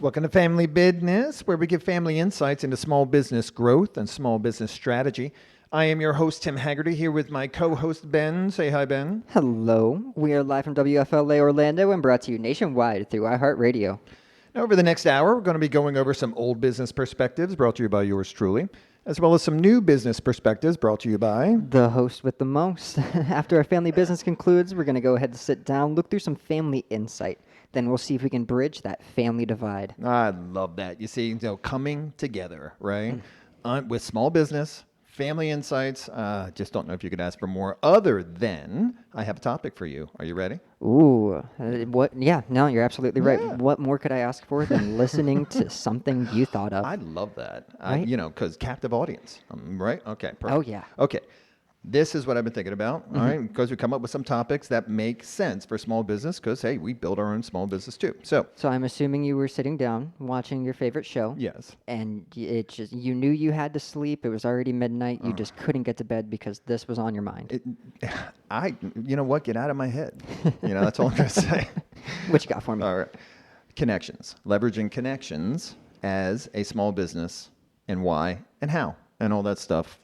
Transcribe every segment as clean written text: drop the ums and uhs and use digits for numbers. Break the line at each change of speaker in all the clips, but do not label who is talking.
Welcome to Family Bid-Ness, where we give family insights into small business growth and small business strategy. I am your host, Tim Haggerty, here with my co-host, Ben. Say hi, Ben.
Hello. We are live from WFLA Orlando and brought to you nationwide through iHeartRadio.
Now, over the next hour, we're going to be going over some old business perspectives brought to you by yours truly, as well as some new business perspectives brought to you by
the host with the most. After our family business concludes, we're going to go ahead and sit down, look through some family insight. Then we'll see if we can bridge that family divide.
I love that. You see, coming together, right? With small business, family insights. Just don't know if you could ask for more other than I have a topic for you. Are you ready?
Ooh, what? Yeah, no, you're absolutely right.
Yeah.
What more could I ask for than listening to something you thought of?
I love that.
Right?
Because captive audience, right? Okay, perfect.
Oh, yeah.
Okay. This is what I've been thinking about, all right? Because we come up with some topics that make sense for small business because, hey, we build our own small business too. So
I'm assuming you were sitting down watching your favorite show.
yes.
And you knew you had to sleep. It was already midnight. You just couldn't get to bed because this was on your mind.
You know what? Get out of my head. That's all I'm going to say.
What you got for me?
All right. Connections. Leveraging connections as a small business and why and how and all that stuff.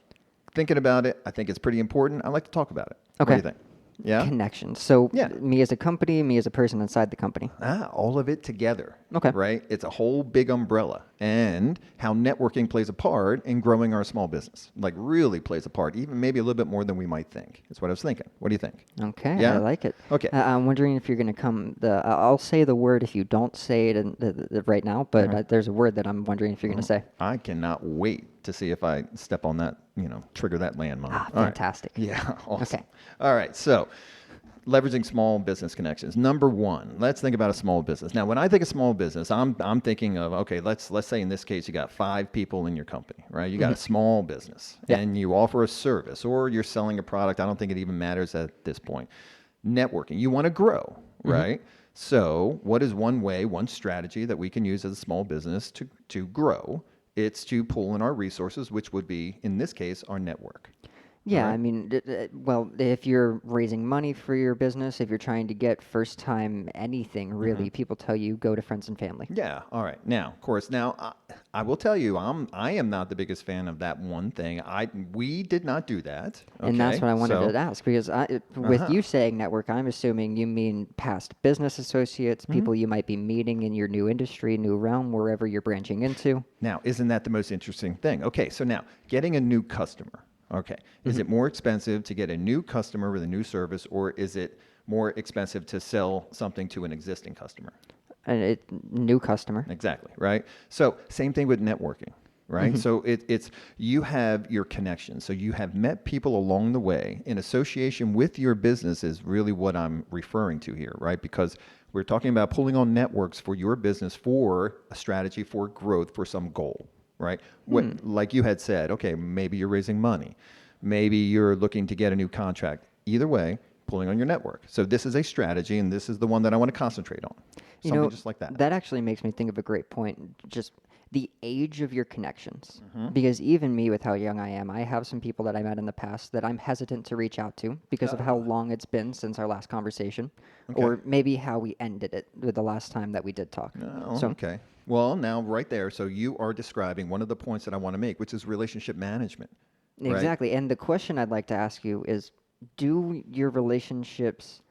Thinking about it, I think it's pretty important. I like to talk about it.
Okay.
What do you think? Yeah?
Connections. So
Yeah.
me as a company, me as a person inside the company.
All of it together.
Okay.
Right? It's a whole big umbrella. And how networking plays a part in growing our small business. Like really plays a part, even maybe a little bit more than we might think. That's what I was thinking. What do you think?
Okay,
Yeah?
I like it.
Okay.
I'm wondering if you're going to I'll say the word if you don't say it right now, but there's a word that I'm wondering if you're going to say.
I cannot wait to see if I step on that, trigger that landmine.
Ah,
All right.
fantastic.
Yeah, awesome.
Okay.
All right, so leveraging small business connections. Number one, let's think about a small business. Now, when I think of small business, I'm thinking of, okay, let's say in this case you got 5 people in your company, right? You got a small business and you offer a service or you're selling a product. I don't think it even matters at this point. Networking, you want to grow, right? So what is one way, one strategy that we can use as a small business to grow? It's to pull in our resources, which would be, in this case, our network.
Yeah,
Alright.
I mean, well, if you're raising money for your business, if you're trying to get first time anything, really, people tell you go to friends and family.
Yeah. All right. Now, of course, I will tell you, I am not the biggest fan of that one thing. We did not do that.
And that's
okay?
what I wanted
So-
to ask because with you saying network, I'm assuming you mean past business associates, people you might be meeting in your new industry, new realm, wherever you're branching into.
Now, isn't that the most interesting thing? Okay. So now, getting a new customer. Okay. Is it more expensive to get a new customer with a new service, or is it more expensive to sell something to an existing customer?
New customer.
Exactly, right? So same thing with networking, right? So it's you have your connections. So you have met people along the way in association with your business is really what I'm referring to here, right? Because we're talking about pulling on networks for your business for a strategy for growth for some goal, right? Like you had said, okay, maybe you're raising money. Maybe you're looking to get a new contract. Either way, pulling on your network. So this is a strategy, and this is the one that I want to concentrate on. Something just like that.
That actually makes me think of a great point. Just the age of your connections. Because even me, with how young I am, I have some people that I met in the past that I'm hesitant to reach out to because of how long it's been since our last conversation, or maybe how we ended it with the last time that we did talk.
Oh, okay. Well, now right there, so you are describing one of the points that I want to make, which is relationship management. Right?
Exactly. And the question I'd like to ask you is, do your relationships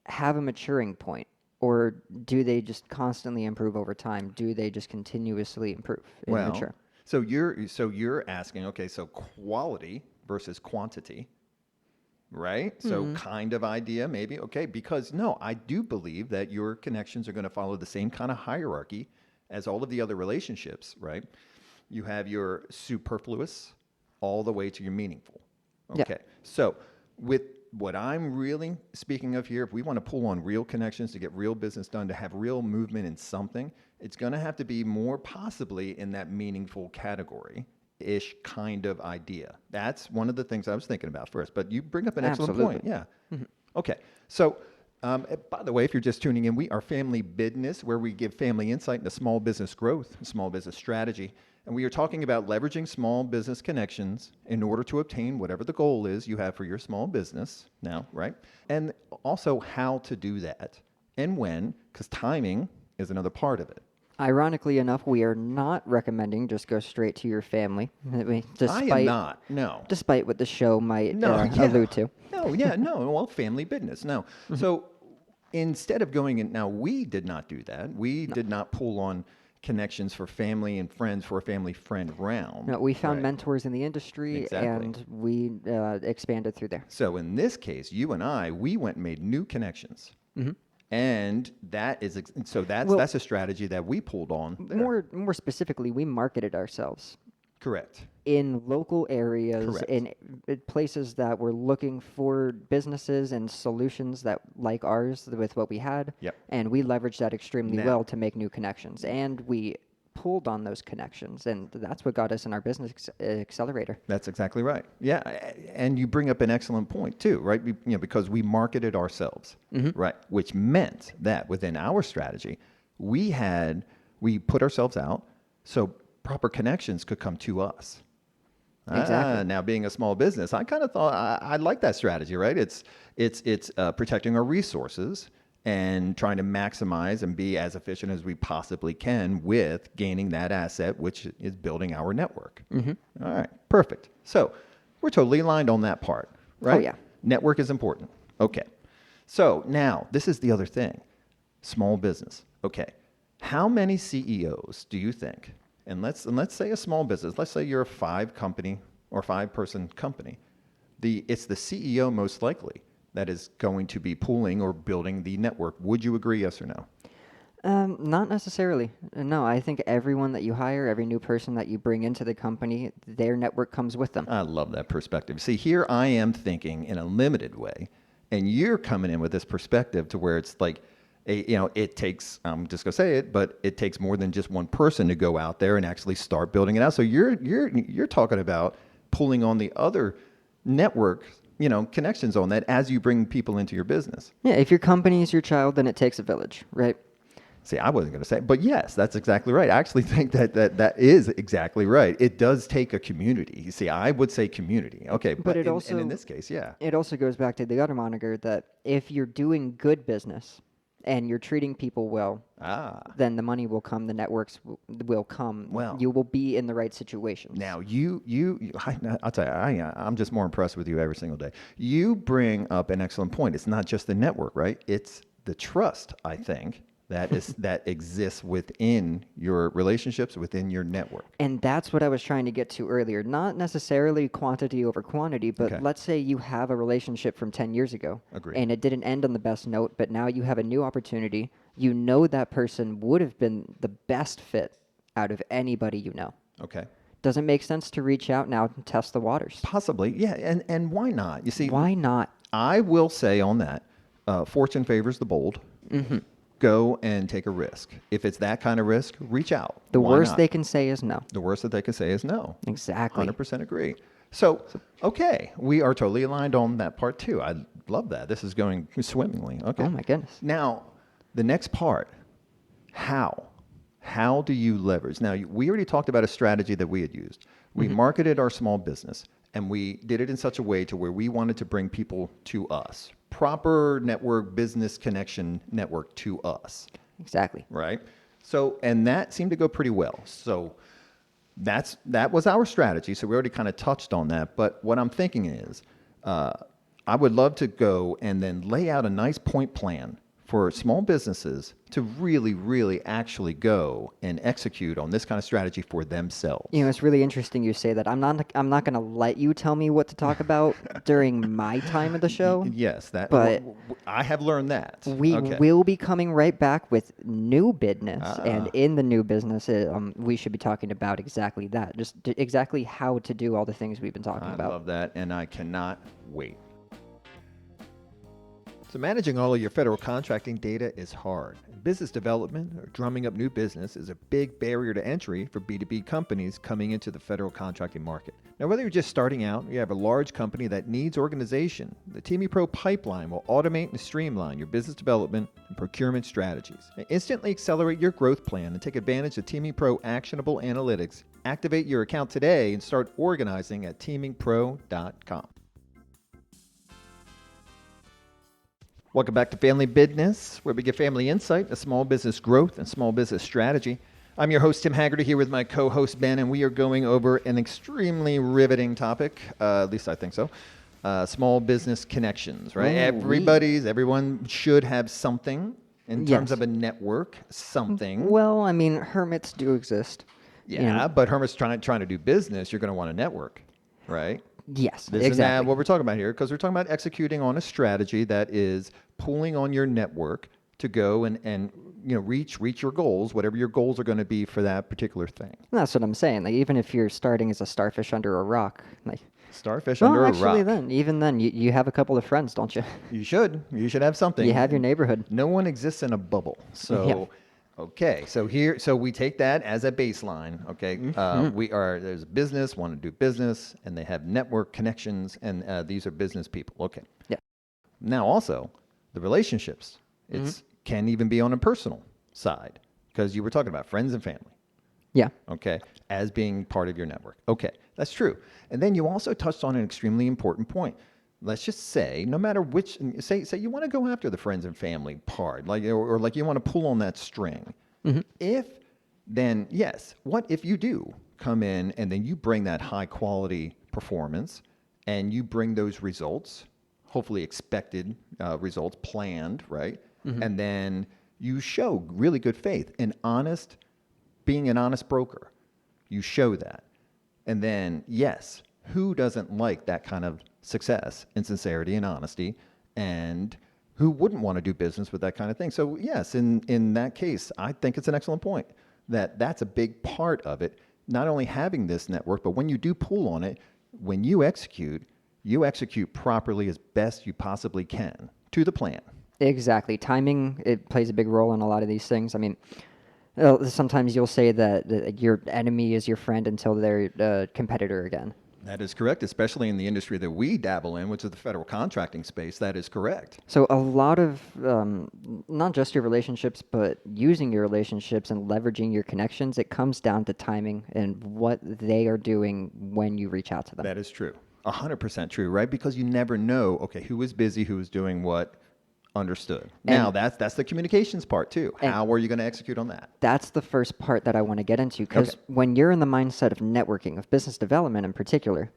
have a maturing point? Or do they just constantly improve over time? Do they just continuously improve and mature?
So you're asking, okay, so quality versus quantity, right? So kind of idea maybe, okay, because no, I do believe that your connections are going to follow the same kind of hierarchy as all of the other relationships, right? You have your superfluous all the way to your meaningful.
Yeah.
Okay. So with what I'm really speaking of here, if we want to pull on real connections to get real business done, to have real movement in something, it's going to have to be more possibly in that meaningful category-ish kind of idea. That's one of the things I was thinking about first. But you bring up an excellent point. Yeah. Okay. So, by the way, if you're just tuning in, we are Family Bid-Ness, where we give family insight into small business growth, small business strategy. And we are talking about leveraging small business connections in order to obtain whatever the goal is you have for your small business now, right? And also how to do that and when, because timing is another part of it.
Ironically enough, we are not recommending just go straight to your family,
I am not. No.
despite what the show might
No, yeah.
allude to.
No, yeah, no. Well, family business. No. So instead of going in, now we did not do that. We did not pull on connections for family and friends for a family friend round.
No, we found
Right.
mentors in the industry,
Exactly.
and we expanded through there.
So in this case, you and I, we went and made new connections. And that is so that's a strategy that we pulled on there.
More specifically, we marketed ourselves
Correct.
in local areas,
Correct.
in places that were looking for businesses and solutions that like ours with what we had.
Yep.
And we leveraged that extremely
Now-
well to make new connections. And we pulled on those connections, and that's what got us in our business accelerator.
That's exactly right. Yeah, and you bring up an excellent point too, right? Because we marketed ourselves, right? Which meant that within our strategy, we put ourselves out so proper connections could come to us.
Exactly.
Now, being a small business, I kind of thought I like that strategy, right? It's protecting our resources and trying to maximize and be as efficient as we possibly can with gaining that asset, which is building our network. All right, perfect. So we're totally aligned on that part, right?
Oh, yeah.
Network is important. Okay. So now this is the other thing. Small business. Okay. How many CEOs do you think? And let's say a small business. Let's say you're a 5-person company. It's the CEO most likely that is going to be pooling or building the network. Would you agree, yes or no?
Not necessarily. No, I think everyone that you hire, every new person that you bring into the company, their network comes with them.
I love that perspective. See, here I am thinking in a limited way, and you're coming in with this perspective to where it's like, it takes, I'm just gonna say it, but it takes more than just one person to go out there and actually start building it out. So you're talking about pulling on the other network, connections on that as you bring people into your business.
Yeah, if your company is your child, then it takes a village, right?
See, I wasn't going to say, but yes, that's exactly right. I actually think that is exactly right. It does take a community. You see, I would say community. Okay,
But it
and
also
in this case, yeah.
It also goes back to the other moniker that if you're doing good business and you're treating people well, then the money will come, the networks will come.
Well,
you will be in the right situations.
Now, I'll tell you, I'm just more impressed with you every single day. You bring up an excellent point. It's not just the network, right? It's the trust, I think, that exists within your relationships, within your network.
And that's what I was trying to get to earlier. Not necessarily quantity over quantity, but
Okay.
let's say you have a relationship from 10 years ago.
Agreed.
And it didn't end on the best note, but now you have a new opportunity. You know that person would have been the best fit out of anybody you know.
Okay.
Does it make sense to reach out now and test the waters?
Possibly, yeah. And why not? You see,
Why not?
I will say on that, fortune favors the bold. Go and take a risk. If it's that kind of risk, reach out.
The
Why
worst
not?
they can say is no.
The worst that they can say is no.
Exactly.
100% agree. So, okay, we are totally aligned on that part too. I love that. This is going swimmingly. Okay.
Oh my goodness.
Now, the next part, how? How do you leverage? Now, we already talked about a strategy that we had used. We marketed our small business, and we did it in such a way to where we wanted to bring people to us. Proper network, business connection network to us,
Exactly.
right? So, and that seemed to go pretty well. So that was our strategy. So we already kind of touched on that. But what I'm thinking is, I would love to go and then lay out a nice point plan for small businesses to really, really actually go and execute on this kind of strategy for themselves.
You know, it's really interesting you say that. I'm not going to let you tell me what to talk about during my time of the show.
Yes,
But
I have learned that.
We
Okay.
will be coming right back with new Bid-Ness, and in the new business, we should be talking about exactly that, just exactly how to do all the things we've been talking
I
about.
love that, and I cannot wait. So managing all of your federal contracting data is hard. Business development or drumming up new business is a big barrier to entry for B2B companies coming into the federal contracting market. Now, whether you're just starting out or you have a large company that needs organization, the TME Pro pipeline will automate and streamline your business development and procurement strategies. Now, instantly accelerate your growth plan and take advantage of TME Pro actionable analytics. Activate your account today and start organizing at teamingpro.com. Welcome back to Family Bid-Ness, where we give family insight, a small business growth, and small business strategy. I'm your host, Tim Haggerty, here with my co-host, Ben, and we are going over an extremely riveting topic, at least I think so, small business connections, right? Everyone should have something in terms of a network, something.
Well, I mean, hermits do exist.
Yeah, but hermits trying to do business, you're going to want a network, right?
Yes,
Isn't
exactly.
that what we're talking about here? Because we're talking about executing on a strategy that is pulling on your network to go and reach your goals, whatever your goals are going to be for that particular thing.
That's what I'm saying. Like, even if you're starting as a starfish under a rock, like,
Starfish under a rock.
even then, you have a couple of friends, don't you?
You should have something.
You have your neighborhood.
No one exists in a bubble. So, okay. So we take that as a baseline. Okay. There's a business, want to do business, and they have network connections, and these are business people. Okay.
Yeah.
Now also the relationships. It's can even be on a personal side because you were talking about friends and family.
Yeah.
Okay. As being part of your network. Okay. That's true. And then you also touched on an extremely important point. Let's just say, no matter which, say you want to go after the friends and family part, or like you want to pull on that string. What if you do come in and then you bring that high quality performance and you bring those results, hopefully expected results, planned, right? And then you show really good faith and being an honest broker. You show that. And then, yes, who doesn't like that kind of success and sincerity and honesty, and who wouldn't want to do business with that kind of thing? So yes, in that case, I think it's an excellent point that's a big part of it, not only having this network, but when you do pull on it, when you execute properly as best you possibly can to the plan.
Exactly. Timing, it plays a big role in a lot of these things. I mean, sometimes you'll say that your enemy is your friend until they're a competitor again.
That is correct, especially in the industry that we dabble in, which is the federal contracting space. That is correct.
So a lot of, not just your relationships, but using your relationships and leveraging your connections, it comes down to timing and what they are doing when you reach out to them.
That is true. 100% true, right? Because you never know, okay, who is busy, who is doing what. Understood. Now, that's the communications part too. How are you going to execute on that?
That's the first part that I want to get into, because when you're in the mindset of networking, of business development in particular,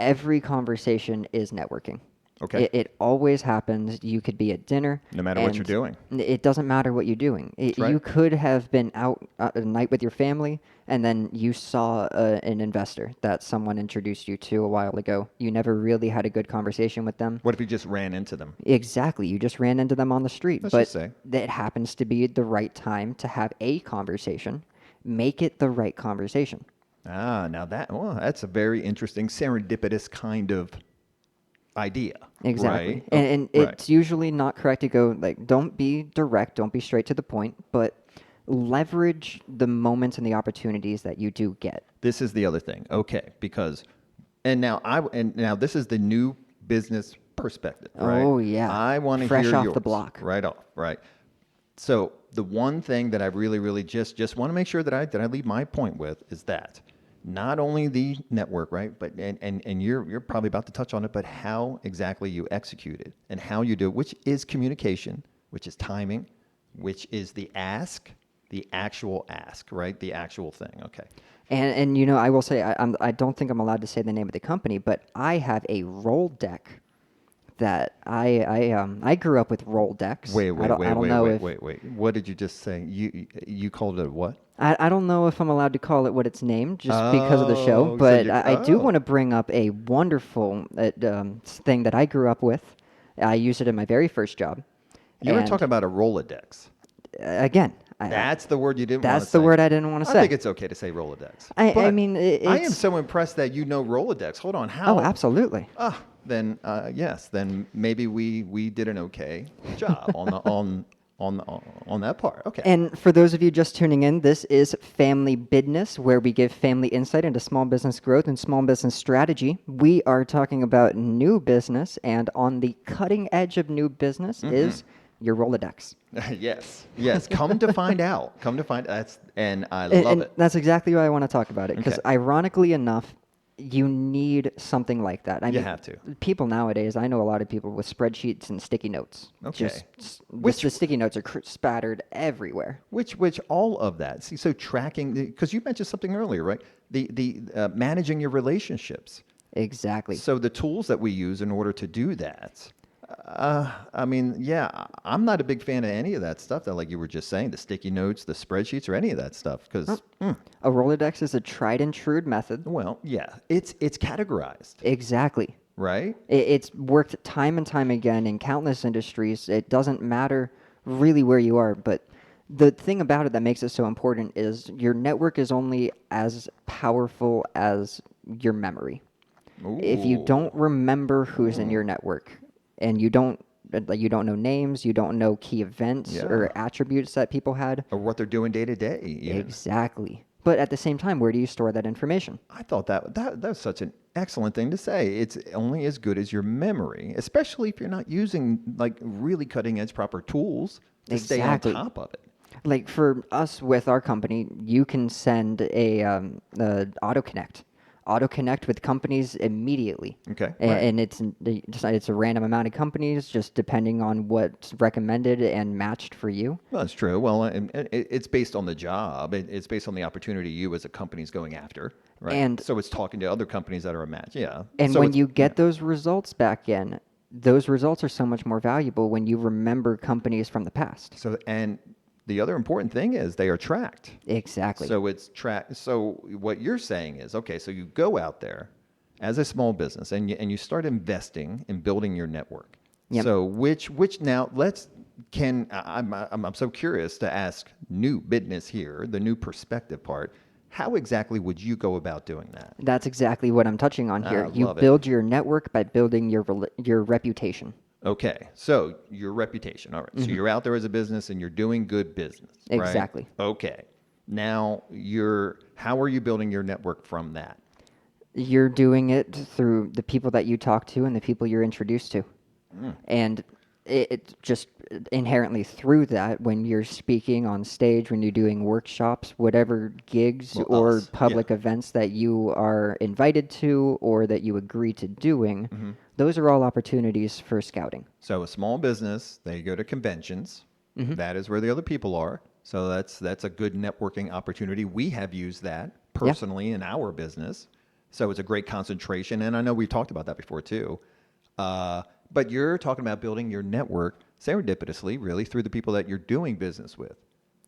every conversation is networking.
Okay.
It always happens. You could be at dinner.
No matter what you're doing.
It doesn't matter what you're doing. You could have been out a night with your family, and then you saw an investor that someone introduced you to a while ago. You never really had a good conversation with them.
What if you just ran into them?
Exactly. You just ran into them on the street.
Let's just say.
It happens to be the right time to have a conversation. Make it the right conversation.
Now that's a very interesting serendipitous kind of idea.
Exactly.
Right?
And it's usually not correct to go, like, don't be direct, don't be straight to the point, but leverage the moments and the opportunities that you do get.
This is the other thing. Okay, because now this is the new business perspective, right?
Oh yeah.
I want to
fresh
hear
off
yours.
the block.
Right off, right. So the one thing that I really just want to make sure that I leave my point with is that not only the network, right, but and you're probably about to touch on it, but how exactly you execute it and how you do it, which is communication, which is timing, which is the actual ask, right, the actual thing. Okay.
And I will say I don't think I'm allowed to say the name of the company, but I have a roll deck that I grew up with roll decks.
Wait. What did you just say? You called it what?
I don't know if I'm allowed to call it what it's named just because of the show, but I do want to bring up a wonderful thing that I grew up with. I used it in my very first job.
You were talking about a Rolodex.
Again.
That's the word you didn't want to say.
That's the word I didn't want to say.
I think it's okay to say Rolodex.
I mean,
I am so impressed that you know Rolodex. Hold on. How?
Oh, absolutely.
Then yes. Then maybe we did an okay job on that part. Okay.
And for those of you just tuning in, this is Family Bid-Ness, where we give family insight into small business growth and small business strategy. We are talking about new business, and on the cutting edge of new business is your Rolodex.
Yes. Come to find out. I love it.
That's exactly why I want to talk about it, because ironically enough, You need something like that. I
You
mean,
have to.
people nowadays, I know a lot of people with spreadsheets and sticky notes.
Okay.
The sticky notes are spattered everywhere.
Which all of that. See, so tracking, because you mentioned something earlier, right? The managing your relationships.
Exactly.
So the tools that we use in order to do that. I mean, yeah, I'm not a big fan of any of that stuff that, like you were just saying, the sticky notes, the spreadsheets, or any of that stuff. Because,
A Rolodex is a tried and true method.
well, yeah, it's categorized,
Exactly.
right?
It's worked time and time again in countless industries. It doesn't matter really where you are, but the thing about it that makes it so important is your network is only as powerful as your memory. If you
Ooh,
don't remember who's in your network and you don't know names, you don't know key events
yeah,
or attributes that people had.
or what they're doing day to day. Even.
Exactly. But at the same time, where do you store that information?
I thought that was such an excellent thing to say. It's only as good as your memory, especially if you're not using like really cutting edge proper tools to stay on
Exactly.
top of it.
Like for us with our company, you can send a auto connect with companies immediately.
Okay,
And,
right.
and it's a random amount of companies, just depending on what's recommended and matched for you.
Well, that's true. Well, and it's based on the job. It's based on the opportunity you as a company's going after, right?
And
So it's talking to other companies that are a match. Yeah.
and
So
when
it's
you get those results back in, those results are so much more valuable when you remember companies from the past.
so and the other important thing is they are tracked.
Exactly.
So it's tracked. So what you're saying is, okay, so you go out there as a small business and you start investing in building your network.
Yep.
So which now I'm so curious to ask new Bid-Ness here, the new perspective part. How exactly would you go about doing that?
That's exactly what I'm touching on here. You
Love it.
build your network by building your reputation.
Okay, so your reputation. All right, so you're out there as a business and you're doing good business, right?
Exactly.
Okay. Now how are you building your network from that?
You're doing it through the people that you talk to and the people you're introduced to. And it just inherently through that, when you're speaking on stage, when you're doing workshops, whatever gigs
Well,
or
us,
public events that you are invited to or that you agree to doing, those are all opportunities for scouting.
So a small business, they go to conventions. That is where the other people are. So that's a good networking opportunity. We have used that personally in our business. So it's a great concentration. And I know we've talked about that before too. But you're talking about building your network serendipitously, really, through the people that you're doing business with.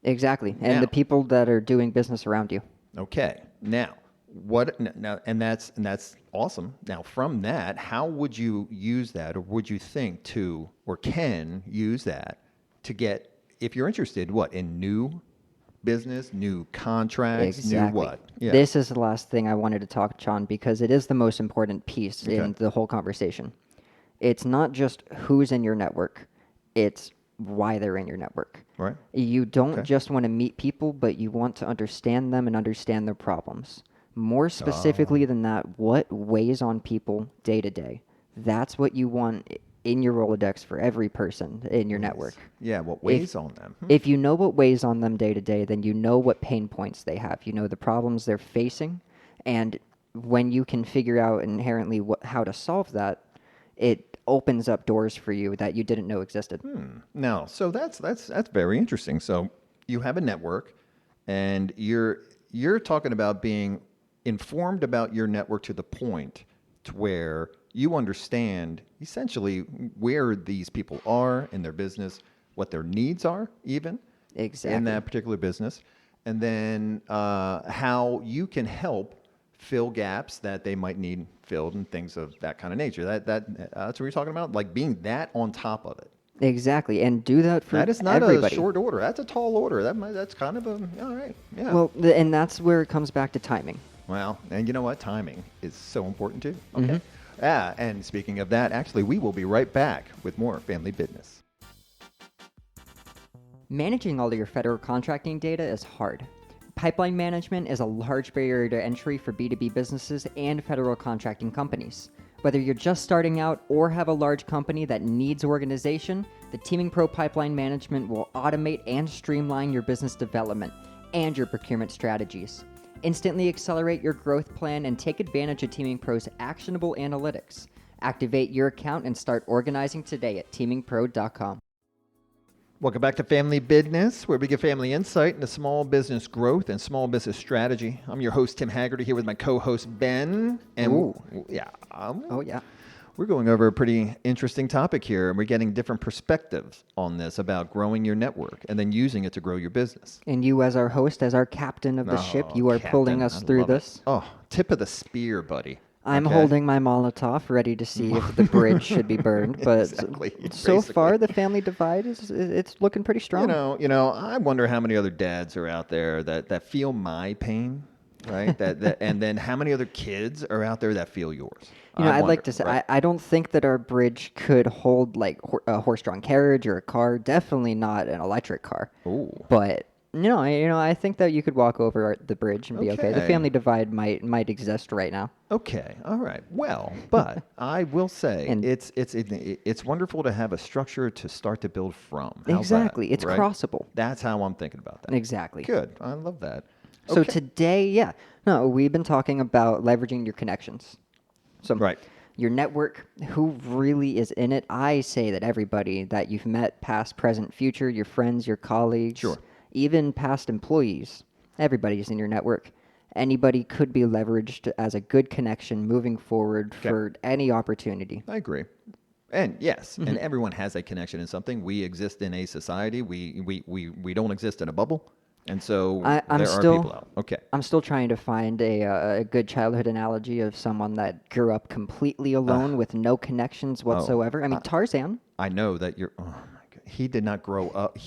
Exactly. And
Now-
the people that are doing business around you.
Okay. Now, and that's awesome. Now, from that, how would you use that, or would you think to, or can use that to get, if you're interested, in new business, new contracts,
Exactly.
new what? Yeah.
This is the last thing I wanted to touch on because it is the most important piece in
Okay.
the whole conversation. It's not just who's in your network, it's why they're in your network.
Right.
You don't
Okay.
just want to meet people, but you want to understand them and understand their problems. More specifically than that, what weighs on people day to day? That's what you want in your Rolodex for every person in your network.
Yeah. What weighs on them?
If you know what weighs on them day to day, then you know what pain points they have. You know the problems they're facing. And when you can figure out inherently how to solve that, it opens up doors for you that you didn't know existed.
No, so that's very interesting. So you have a network, and you're talking about being informed about your network to the point to where you understand essentially where these people are in their business, what their needs are, even
Exactly.
in that particular business, and then how you can help fill gaps that they might need filled and things of that kind of nature. That's what you're talking about, like being that on top of it.
Exactly. And do that for
That is not
everybody.
a short order. That's a tall order. That's kind of all right. Yeah.
Well, and that's where it comes back to timing.
Well, and you know what? Timing is so important too. Okay. Yeah. And speaking of that, actually, we will be right back with more Family Bid-Ness.
Managing all of your federal contracting data is hard. Pipeline management is a large barrier to entry for B2B businesses and federal contracting companies. Whether you're just starting out or have a large company that needs organization, the Teaming Pro Pipeline Management will automate and streamline your business development and your procurement strategies. Instantly accelerate your growth plan and take advantage of Teaming Pro's actionable analytics. Activate your account and start organizing today at teamingpro.com.
Welcome back to Family Bid-Ness, where we give family insight into small business growth and small business strategy. I'm your host, Tim Haggerty, here with my co-host, Ben. And we're going over a pretty interesting topic here, and we're getting different perspectives on this about growing your network and then using it to grow your business.
And you, as our host, as our captain of the ship, you are pulling us through this.
Oh, tip of the spear, buddy.
I'm holding my Molotov, ready to see if the bridge should be burned. But so far, the family divide it's looking pretty strong.
You know, I wonder how many other dads are out there that feel my pain, right? And then how many other kids are out there that feel yours?
I'd like to say, right? I don't think that our bridge could hold like a horse-drawn carriage or a car. Definitely not an electric car.
Ooh.
But I think that you could walk over the bridge and be okay. The family divide might exist right now.
Okay, all right. Well, but I will say it's wonderful to have a structure to start to build from.
Exactly, it's
right?
crossable.
That's how I'm thinking about that.
Exactly.
Good. I love that.
So today, we've been talking about leveraging your connections. So your network, who really is in it? I say that everybody that you've met, past, present, future, your friends, your colleagues.
Sure.
Even past employees, everybody's in your network. Anybody could be leveraged as a good connection moving forward for any opportunity.
I agree. And yes, and everyone has a connection in something. We exist in a society. We don't exist in a bubble. And so there are people out. Okay.
I'm still trying to find a good childhood analogy of someone that grew up completely alone with no connections whatsoever. I mean, Tarzan.
I know that you're, oh my God. He did not grow up.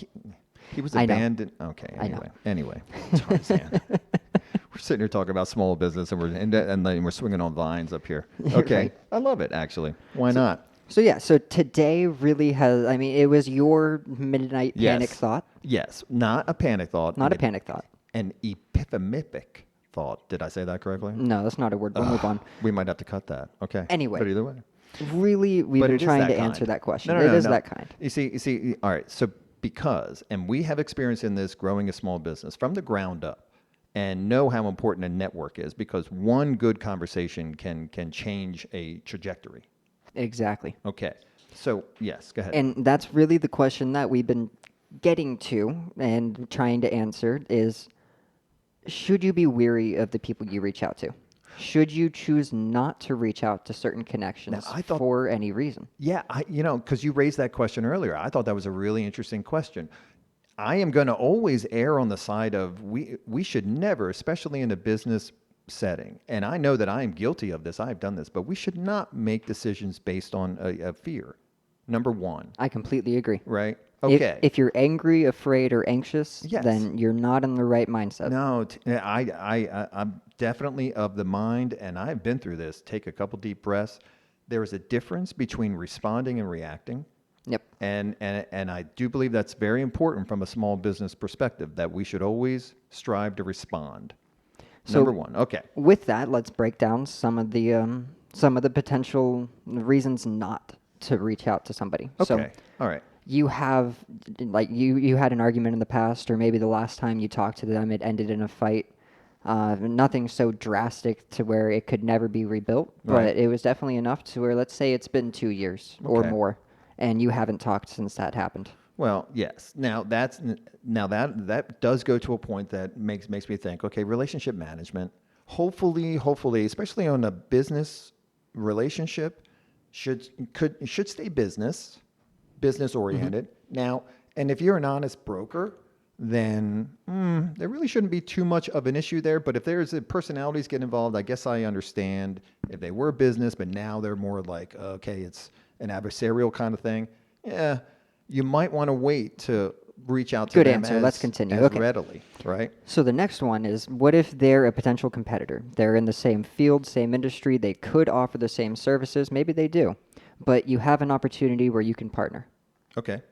He was abandoned. Okay. Anyway, Tarzan. We're sitting here talking about small business, and we're swinging on vines up here. Okay, right. I love it actually. Why not?
So today really has. I mean, it was your midnight panic thought.
Yes, not a panic thought.
Not a panic thought.
An epiphanic thought. Did I say that correctly?
No, that's not a word. We'll move on.
We might have to cut that. Okay.
Anyway.
But either way.
Really, we've been trying to answer that question.
No,
it is that kind.
You see. All right. So. And we have experience in this growing a small business from the ground up and know how important a network is because one good conversation can change a trajectory.
Exactly.
Okay. So, yes, go ahead.
And that's really the question that we've been getting to and trying to answer is, should you be weary of the people you reach out to? Should you choose not to reach out to certain connections for any reason?
Yeah, because you raised that question earlier. I thought that was a really interesting question. I am going to always err on the side of we should never, especially in a business setting, and I know that I am guilty of this. I've done this, but we should not make decisions based on a fear. Number one.
I completely agree.
Right? Okay.
If you're angry, afraid, or anxious, then you're not in the right mindset.
No, I'm definitely of the mind, and I've been through this. Take a couple deep breaths. There is a difference between responding and reacting.
Yep.
And I do believe that's very important from a small business perspective, that we should always strive to respond.
So
number one. Okay.
With that, let's break down some of the potential reasons not to reach out to somebody.
Okay.
So,
all right.
You have, like, you had an argument in the past, or maybe the last time you talked to them, it ended in a fight. Nothing so drastic to where it could never be rebuilt, but it was definitely enough to where, let's say it's been 2 years or more, and you haven't talked since that happened.
Well, yes. Now that does go to a point that makes me think, okay, relationship management, hopefully, especially on a business relationship, should stay business oriented. Now, and if you're an honest broker, then there really shouldn't be too much of an issue there. But if there's personalities get involved, I guess I understand if they were business, but now they're more like, okay, it's an adversarial kind of thing. Yeah, you might want to wait to reach out to
Good
them
answer. Let's continue.
Readily, right?
So the next one is, what if they're a potential competitor? They're in the same field, same industry. They could offer the same services. Maybe they do. But you have an opportunity where you can partner.
Okay.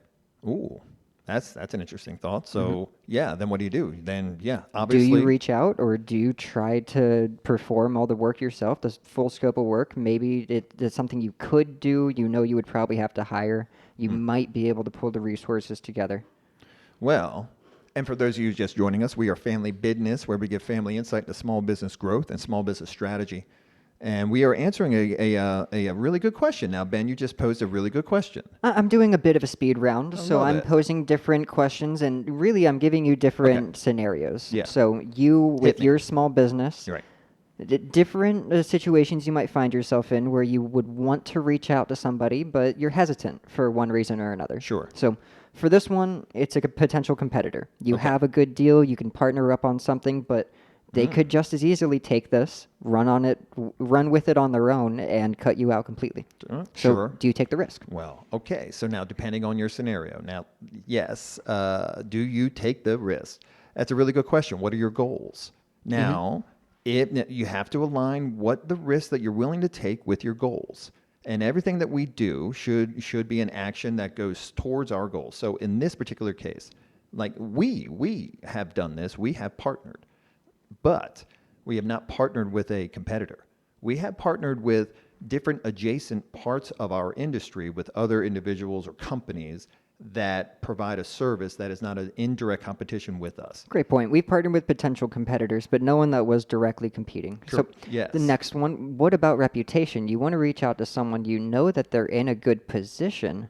Ooh, that's an interesting thought. So then what do you do? Then obviously.
Do you reach out, or do you try to perform all the work yourself, the full scope of work? Maybe it's something you could do. You would probably have to hire. You might be able to pull the resources together.
Well, And for those of you just joining us, we are Family Bid-Ness, where we give family insight into small business growth and small business strategy. And we are answering a really good question. Now, Ben, you just posed a really good question.
I'm doing a bit of a speed round, so
love
I'm
it.
posing different questions, and really I'm giving you different scenarios.
Yeah.
So you, with
me.
your small business,
You're right.
different situations you might find yourself in where you would want to reach out to somebody, but you're hesitant for one reason or another.
Sure.
So for this one, it's a potential competitor. You
Okay.
have a good deal, you can partner up on something, but they could just as easily take this, run with it on their own, and cut you out completely. So
Sure.
do you take the risk?
Well, okay. So now, depending on your scenario, now, yes, do you take the risk? That's a really good question. What are your goals? Now, you have to align what the risk that you're willing to take with your goals. And everything that we do should be an action that goes towards our goals. So in this particular case, like we have done this, we have partnered, but we have not partnered with a competitor. We have partnered with different adjacent parts of our industry with other individuals or companies that provide a service that is not an indirect competition with us.
Great point. We've partnered with potential competitors, but no one that was directly competing.
Sure.
So
Yes.
the next one, what about reputation? You want to reach out to someone you know that they're in a good position,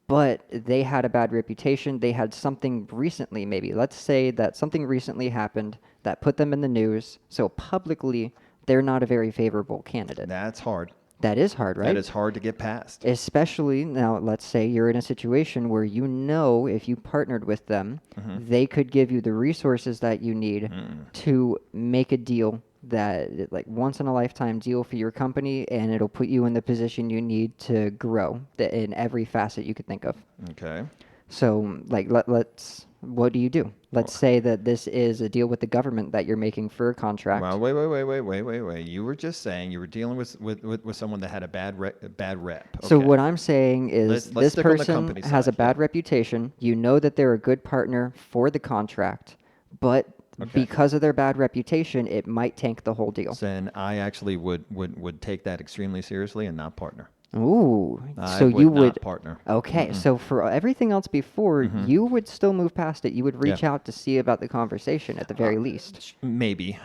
but they had a bad reputation. They had something recently, maybe. Let's say that something recently happened that put them in the news. So publicly, they're not a very favorable candidate.
That's hard.
That is hard, right?
That is hard to get past.
Especially now, let's say you're in a situation where you know if you partnered with them, they could give you the resources that you need to make a deal that, like, once in a lifetime deal for your company, and it'll put you in the position you need to grow in every facet you could think of.
Okay.
So, like, what do you do? Let's say that this is a deal with the government that you're making for a contract.
Well, wait. You were just saying you were dealing with someone that had a bad rep.
So
Okay.
what I'm saying is
Let's
this
stick on the
person
company
has a
side,
bad
yeah.
reputation. You know that they're a good partner for the contract, but because of their bad reputation, it might tank the whole deal.
Then I actually would take that extremely seriously and not partner.
Ooh,
I
so
would
you
not
would
partner.
Okay, so for everything else before, you would still move past it. You would reach out to see about the conversation at the very least.
Maybe.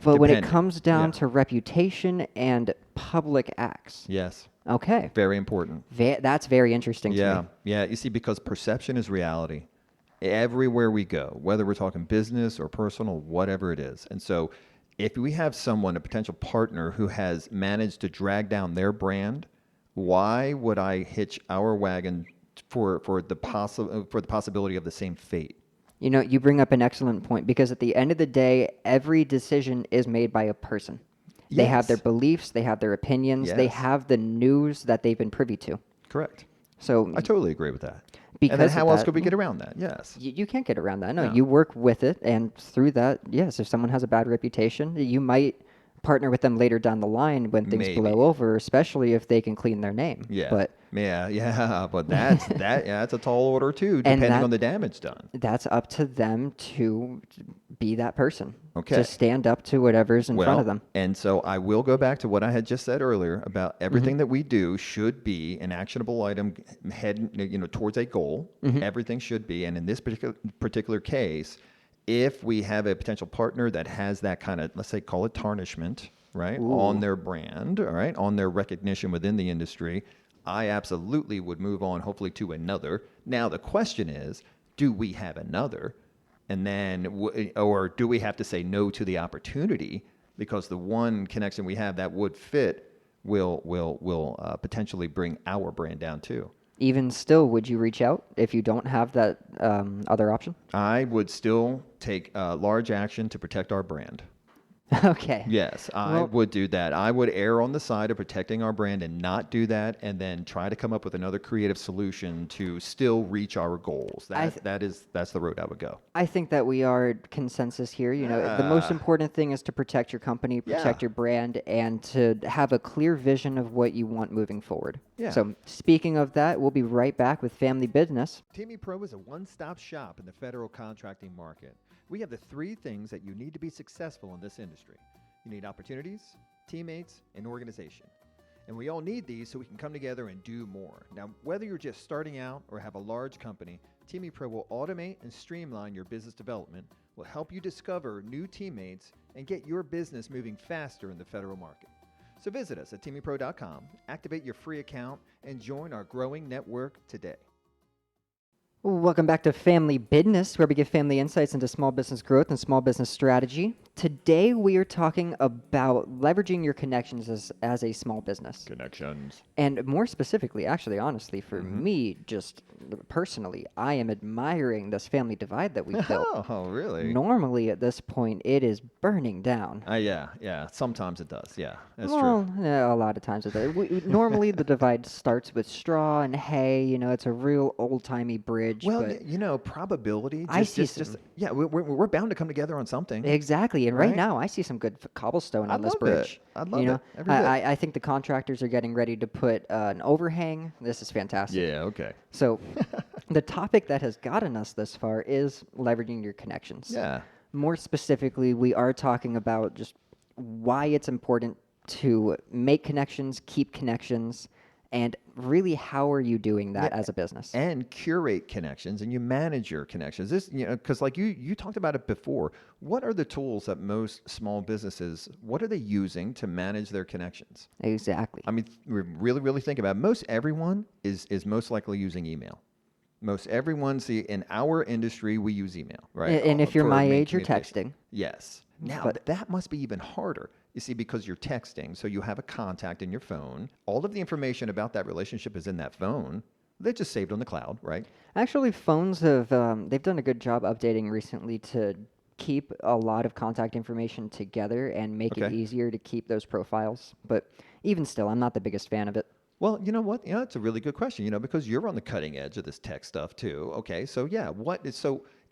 But when it
Depending.
comes down
Yeah.
to reputation and public acts,
Yes,
okay,
very important.
that's very interesting to me.
Yeah. You see, because perception is reality. Everywhere we go, whether we're talking business or personal, whatever it is. And so if we have someone, a potential partner, who has managed to drag down their brand, why would I hitch our wagon for the possibility of the same fate?
You know, you bring up an excellent point because at the end of the day, every decision is made by a person. They have their
Yes.
beliefs, they have their opinions, they
Yes.
have the news that they've been privy to.
Correct.
So
I totally agree with that.
Because
and then
of
how else
that-
could we get around that? Yes.
you can't get around that. No,
No.
you work with it, and through that, yes, if someone has a bad reputation, you might partner with them later down the line when things
Maybe.
blow over, especially if they can clean their name.
Yeah.
But
But that's a tall order too, depending
that-
on the damage done.
that's up to them to be that person.
Okay.
To stand up to whatever's in front of them.
And so I will go back to what I had just said earlier about everything that we do should be an actionable item towards a goal. Everything should be. And in this particular case, if we have a potential partner that has that kind of, let's say, call it tarnishment, right, on their brand, all right, on their recognition within the industry, I absolutely would move on, hopefully, to another. Now, the question is, do we have another? And then, or do we have to say no to the opportunity because the one connection we have that would fit will potentially bring our brand down too?
Even still, would you reach out if you don't have that other option?
I would still take large action to protect our brand.
Okay.
Yes, I
Well-
would do that. I would err on the side of protecting our brand and not do that, and then try to come up with another creative solution to still reach our goals. That's the road I would go.
I think that we are consensus here. You know, the most important thing is to protect your company, protect your brand, and to have a clear vision of what you want moving forward.
Yeah.
So, speaking of that, we'll be right back with Family Bid-Ness.
TME Pro is a one-stop shop in the federal contracting market. We have the three things that you need to be successful in this industry. You need opportunities, teammates, and organization. And we all need these so we can come together and do more. Now, whether you're just starting out or have a large company, Teamy Pro will automate and streamline your business development, will help you discover new teammates, and get your business moving faster in the federal market. So visit us at teamypro.com, activate your free account, and join our growing network today.
Welcome back to Family Bid-Ness, where we give family insights into small business growth and small business strategy. Today, we are talking about leveraging your connections as a small business.
Connections.
And more specifically, actually, honestly, for me, just personally, I am admiring this family divide that we built.
Oh, really?
Normally, at this point, it is burning down.
Yeah. Sometimes it does. Yeah, that's
Well,
true.
yeah, a lot of times it does. Normally, the divide starts with straw and hay. You know, it's a real old-timey bridge.
Well,
but
probability.
I see some.
Yeah, we're bound to come together on something.
Exactly, and right
Right?
now I see some good cobblestone
I
on this
love
bridge.
it. I love
You know,
it. Every bit.
I think the contractors are getting ready to put an overhang. This is fantastic.
Yeah. Okay.
So, the topic that has gotten us this far is leveraging your connections.
Yeah.
More specifically, we are talking about just why it's important to make connections, keep connections, and really how are you doing that as a business?
And curate connections, and you manage your connections. This, because like you talked about it before. What are the tools that most small businesses? What are they using to manage their connections?
Exactly.
I mean, really think about it. Most everyone is most likely using email. Most everyone, in our industry, we use email, right?
And if you're
For
my
main
age, you're
communication.
texting.
Yes. Now,
But-
that must be even harder. You see, because you're texting, so you have a contact in your phone. All of the information about that relationship is in that phone. They're just saved on the cloud, right?
Actually, phones have they've done a good job updating recently to keep a lot of contact information together and make it
Okay.
easier to keep those profiles. But even still, I'm not the biggest fan of it.
Well, you know what? It's a really good question, because you're on the cutting edge of this tech stuff too. Okay, so yeah,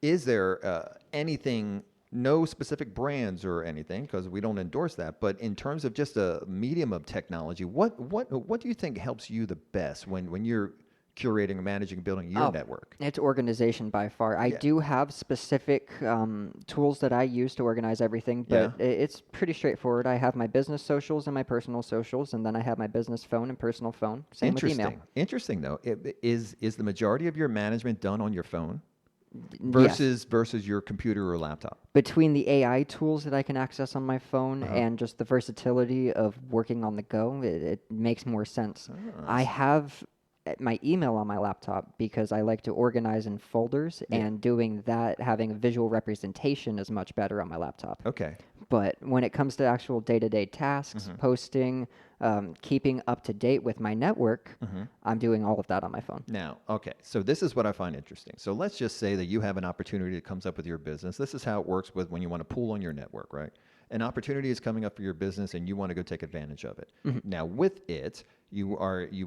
is there anything, no specific brands or anything, because we don't endorse that, but in terms of just a medium of technology, what do you think helps you the best when you're curating, managing, building your network?
It's organization by far. I
Yeah.
do have specific tools that I use to organize everything, but it's pretty straightforward. I have my business socials and my personal socials, and then I have my business phone and personal phone. Same with email.
Interesting though. Is the majority of your management done on your phone
Yes.
versus your computer or laptop?
Between the AI tools that I can access on my phone
Uh-huh.
and just the versatility of working on the go, it makes more sense.
Ah,
I have my email on my laptop because I like to organize in folders, and doing that, having a visual representation is much better on my laptop.
Okay.
But when it comes to actual day-to-day tasks, posting, keeping up to date with my network, I'm doing all of that on my phone.
Now, okay, so this is what I find interesting. So let's just say that you have an opportunity that comes up with your business. This is how it works with when you want to pool on your network, right? An opportunity is coming up for your business and you want to go take advantage of it. Now, with it, you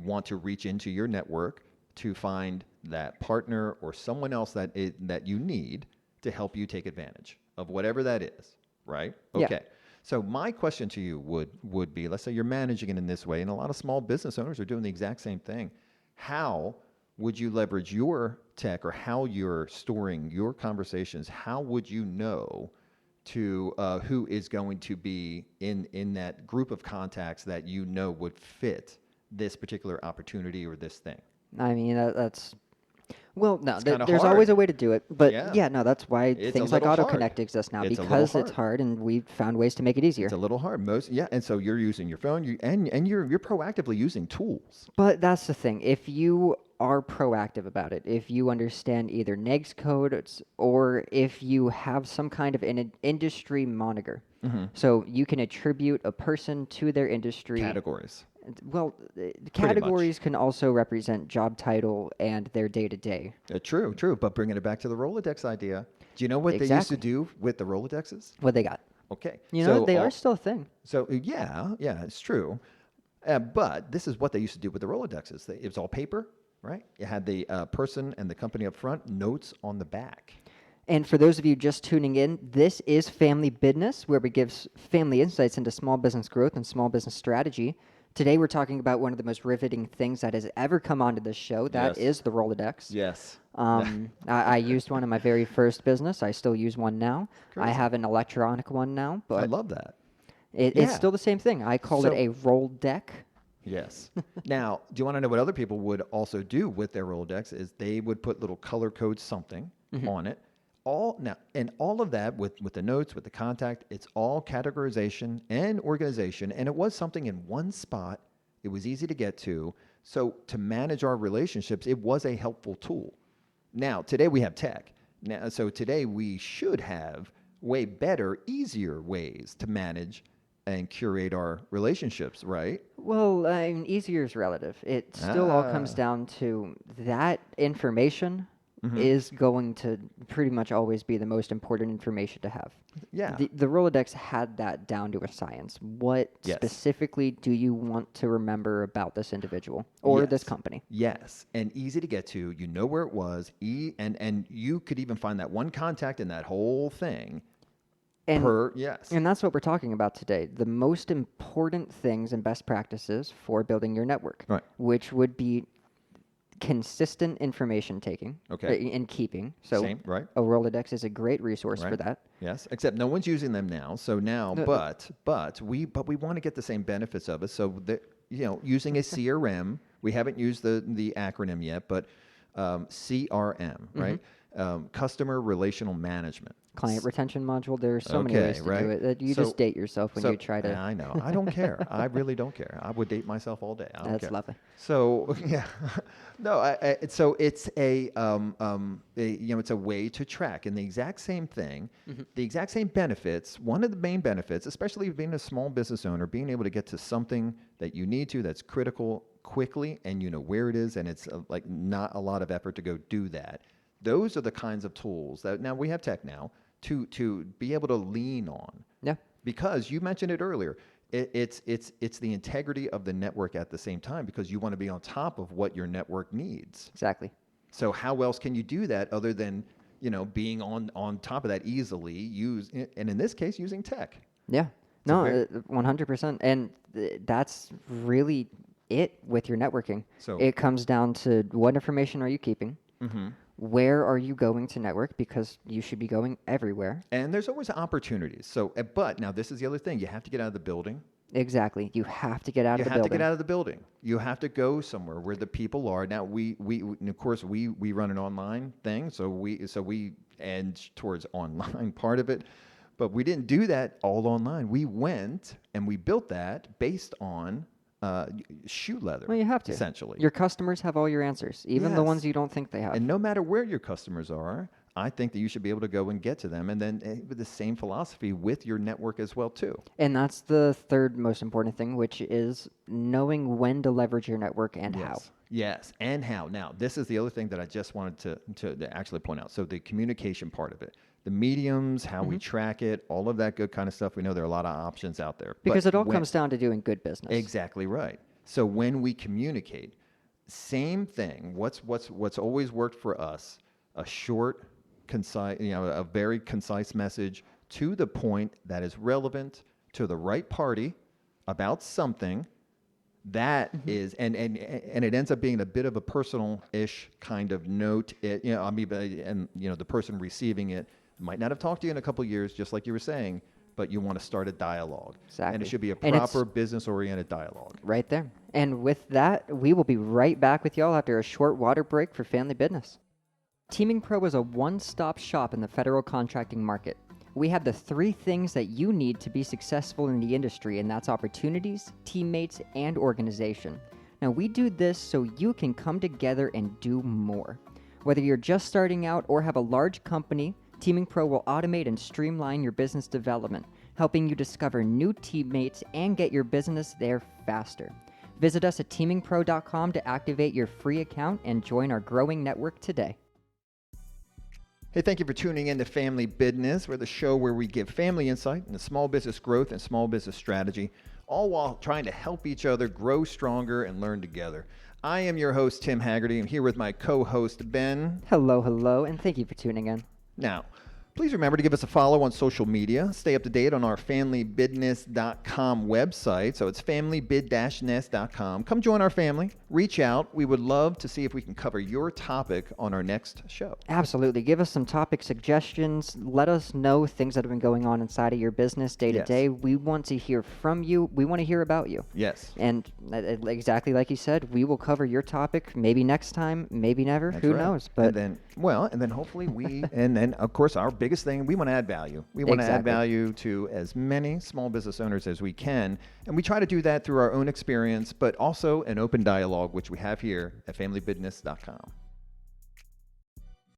want to reach into your network to find that partner or someone else that you need to help you take advantage of whatever that is, right?
Yeah.
Okay. So my question to you would be, let's say you're managing it in this way, and a lot of small business owners are doing the exact same thing. How would you leverage your tech, or how you're storing your conversations? How would you know to who is going to be in that group of contacts that would fit this particular opportunity or this thing?
I mean, that's well, no,
kinda
there's always a
hard.
way to do it, but
Yeah.
no, that's why
It's a
things like
little hard.
AutoConnect exist now,
It's a little
because it's
hard.
hard, and we've found ways to make it easier.
It's a little hard. And so you're using your phone, and you're proactively using tools.
But that's the thing. If you are proactive about it, if you understand either NEGS code, or if you have some kind of an industry moniker, so you can attribute a person to their industry.
Categories.
Well, categories can also represent job title and their day-to-day.
True. But bringing it back to the Rolodex idea, do you know what they used to
Exactly.
do with the Rolodexes?
What they got.
Okay.
You know,
So
they
all-
are still a thing.
So yeah, it's true. But this is what they used to do with the Rolodexes. It was all paper, right? You had the person and the company up front, notes on the back.
And for those of you just tuning in, this is Family Bid-Ness, where we give family insights into small business growth and small business strategy. Today, we're talking about one of the most riveting things that has ever come onto this show. That
Yes.
is the Rolodex.
Yes.
I used one in my very first business. I still use one now. I
Crazy.
have an electronic one now,
I
but
love that.
it's
Yeah.
still the same thing. I call it
So-
a roll deck.
Yes. Now, do you want to know what other people would also do with their Rolodex? Is they would put little color code something on it. All of that with the notes, with the contact, it's all categorization and organization. And it was something in one spot. It was easy to get to. So to manage our relationships, it was a helpful tool. Now, today we have tech. So today we should have way better, easier ways to manage and curate our relationships, right?
Well, I mean, easier is relative. It still all comes down to that information is going to pretty much always be the most important information to have.
Yeah.
The Rolodex had that down to a science. What specifically do you want to remember about this individual or this company?
Yes, and easy to get to. You know where it was, and you could even find that one contact in that whole thing.
And
Yes.
And that's what we're talking about today. The most important things and best practices for building your network,
Right.
which would be consistent information taking and keeping. So
Same, right.
a Rolodex is a great resource for that.
Yes, except no one's using them now. So now, but we want to get the same benefits of it. So using a CRM, we haven't used the acronym yet, but CRM, right? Customer Relational Management.
Client retention module. There are so many ways to do it. You just date yourself when you try to.
I know. I don't care. I really don't care. I would date myself all day. I don't
That's
care.
lovely.
So yeah, no. So it's it's a way to track, and the exact same thing, the exact same benefits. One of the main benefits, especially being a small business owner, being able to get to something that you need to, that's critical quickly, and you know where it is, and it's like not a lot of effort to go do that. Those are the kinds of tools that now we have tech now to be able to lean on.
Yeah.
Because you mentioned it earlier, it's the integrity of the network at the same time, because you want to be on top of what your network needs.
Exactly.
So how else can you do that other than being on top of that easily, and in this case using tech?
Yeah. No, 100%. And that's really it with your networking. So it comes down to what information are you keeping? Where are you going to network? Because you should be going everywhere.
And there's always opportunities. So, but now this is the other thing. You have to get out of the building.
Exactly. You have to get out of the building.
You have to get out of the building. You have to go somewhere where the people are. Now, we of course, we run an online thing. So we edge towards online part of it. But we didn't do that all online. We went and we built that based on shoe leather.
Well, you have to.
Essentially.
Your customers have all your answers, even the ones you don't think they have.
And no matter where your customers are, I think that you should be able to go and get to them, and then with the same philosophy with your network as well too.
And that's the third most important thing, which is knowing when to leverage your network and how.
Yes, and how. Now, this is the other thing that I just wanted to actually point out. So the communication part of it. The mediums, how we track it, all of that good kind of stuff. We know there are a lot of options out there.
Because it all comes down to doing good business.
Exactly right. So when we communicate, same thing. What's always worked for us? A short, concise, a very concise message to the point that is relevant to the right party about something. That is, and it ends up being a bit of a personal-ish kind of note. The person receiving it might not have talked to you in a couple of years, just like you were saying, but you want to start a dialogue.
Exactly.
And it should be a proper business-oriented dialogue.
Right there. And with that, we will be right back with y'all after a short water break for Family Bid-Ness. Teaming Pro is a one-stop shop in the federal contracting market. We have the 3 things that you need to be successful in the industry, and that's opportunities, teammates, and organization. Now, we do this so you can come together and do more. Whether you're just starting out or have a large company, Teaming Pro will automate and streamline your business development, helping you discover new teammates and get your business there faster. Visit us at teamingpro.com to activate your free account and join our growing network today.
Hey, thank you for tuning in to Family Bid-Ness. We're the show where we give family insight into small business growth and small business strategy, all while trying to help each other grow stronger and learn together. I am your host, Tim Haggerty. I'm here with my co-host, Ben.
Hello, and thank you for tuning in.
Now, please remember to give us a follow on social media. Stay up to date on our familybidness.com website. So it's familybid-ness.com. Come join our family. reach out. We would love to see if we can cover your topic on our next show.
Absolutely. Give us some topic suggestions. Let us know things that have been going on inside of your business day to
Yes.
day. We want to hear from you. We want to hear about you.
Yes.
And exactly like you said, we will cover your topic maybe next time, maybe never.
That's
Who
right.
knows? But
and then hopefully and then of course our biggest thing, we want to add value. We want to add
Exactly.
value to as many small business owners as we can, and we try to do that through our own experience, but also an open dialogue, which we have here at familybidness.com.